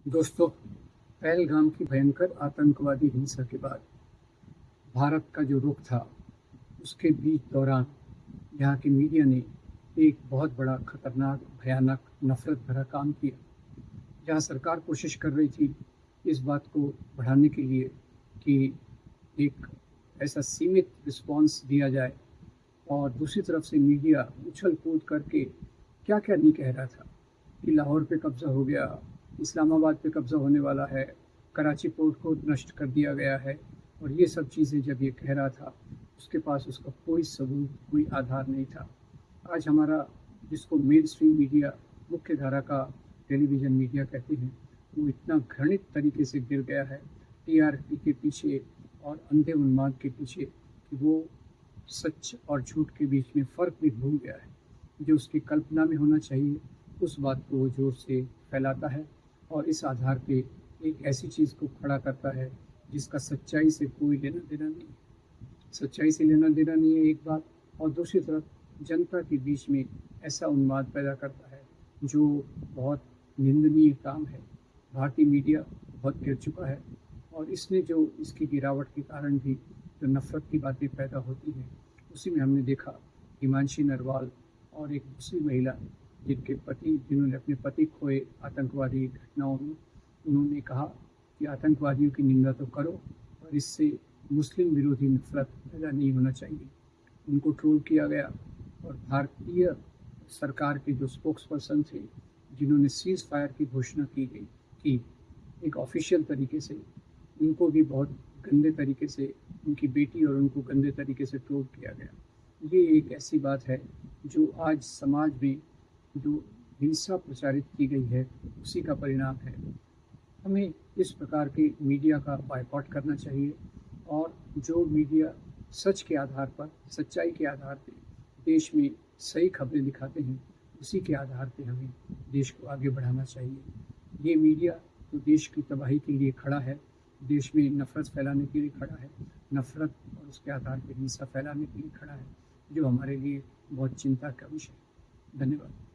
दोस्तों, पहलगाम की भयंकर आतंकवादी हिंसा के बाद भारत का जो रुख था, उसके बीच दौरान यहाँ की मीडिया ने एक बहुत बड़ा खतरनाक, भयानक, नफरत भरा काम किया। जहाँ सरकार कोशिश कर रही थी इस बात को बढ़ाने के लिए कि एक ऐसा सीमित रिस्पॉन्स दिया जाए, और दूसरी तरफ से मीडिया उछल कूद करके क्या क्या नहीं कह रहा था कि लाहौर पे कब्ज़ा हो गया, इस्लामाबाद पे कब्ज़ा होने वाला है, कराची पोर्ट को नष्ट कर दिया गया है। और ये सब चीज़ें जब ये कह रहा था, उसके पास उसका कोई सबूत, कोई आधार नहीं था। आज हमारा, जिसको मेन स्ट्रीम मीडिया, मुख्य धारा का टेलीविज़न मीडिया कहते हैं, वो इतना घृणित तरीके से गिर गया है टीआरपी के पीछे और अंधे उन्माद के पीछे कि वो सच और झूठ के बीच में फ़र्क भी भूल गया है। जो उसकी कल्पना में होना चाहिए, उस बात को वो ज़ोर से फैलाता है और इस आधार पे एक ऐसी चीज़ को खड़ा करता है जिसका सच्चाई से कोई लेना देना नहीं है। सच्चाई से लेना देना नहीं है एक बात, और दूसरी तरफ जनता के बीच में ऐसा उन्माद पैदा करता है जो बहुत निंदनीय काम है। भारतीय मीडिया बहुत गिर चुका है, और इसने जो इसकी गिरावट के कारण भी जो नफ़रत की बातें पैदा होती हैं, उसी में हमने देखा हिमांशी नरवाल और एक दूसरी महिला जिन्होंने अपने पति खोए आतंकवादी घटनाओं में, उन्होंने कहा कि आतंकवादियों की निंदा तो करो, और इससे मुस्लिम विरोधी नफरत पैदा नहीं होना चाहिए। उनको ट्रोल किया गया, और भारतीय सरकार के जो स्पोक्स पर्सन थे, जिन्होंने सीज़ फायर की घोषणा की एक ऑफिशियल तरीके से, उनको भी बहुत गंदे तरीके से, उनकी बेटी और उनको गंदे तरीके से ट्रोल किया गया। ये एक ऐसी बात है जो आज समाज में जो हिंसा प्रचारित की गई है, उसी का परिणाम है। हमें इस प्रकार के मीडिया का बायकॉट करना चाहिए, और जो मीडिया सच के आधार पर, सच्चाई के आधार पर देश में सही खबरें दिखाते हैं, उसी के आधार पर हमें देश को आगे बढ़ाना चाहिए। ये मीडिया तो देश की तबाही के लिए खड़ा है, देश में नफ़रत फैलाने के लिए खड़ा है, नफ़रत और उसके आधार पर हिंसा फैलाने के लिए खड़ा है, जो हमारे लिए बहुत चिंता का विषय है। धन्यवाद।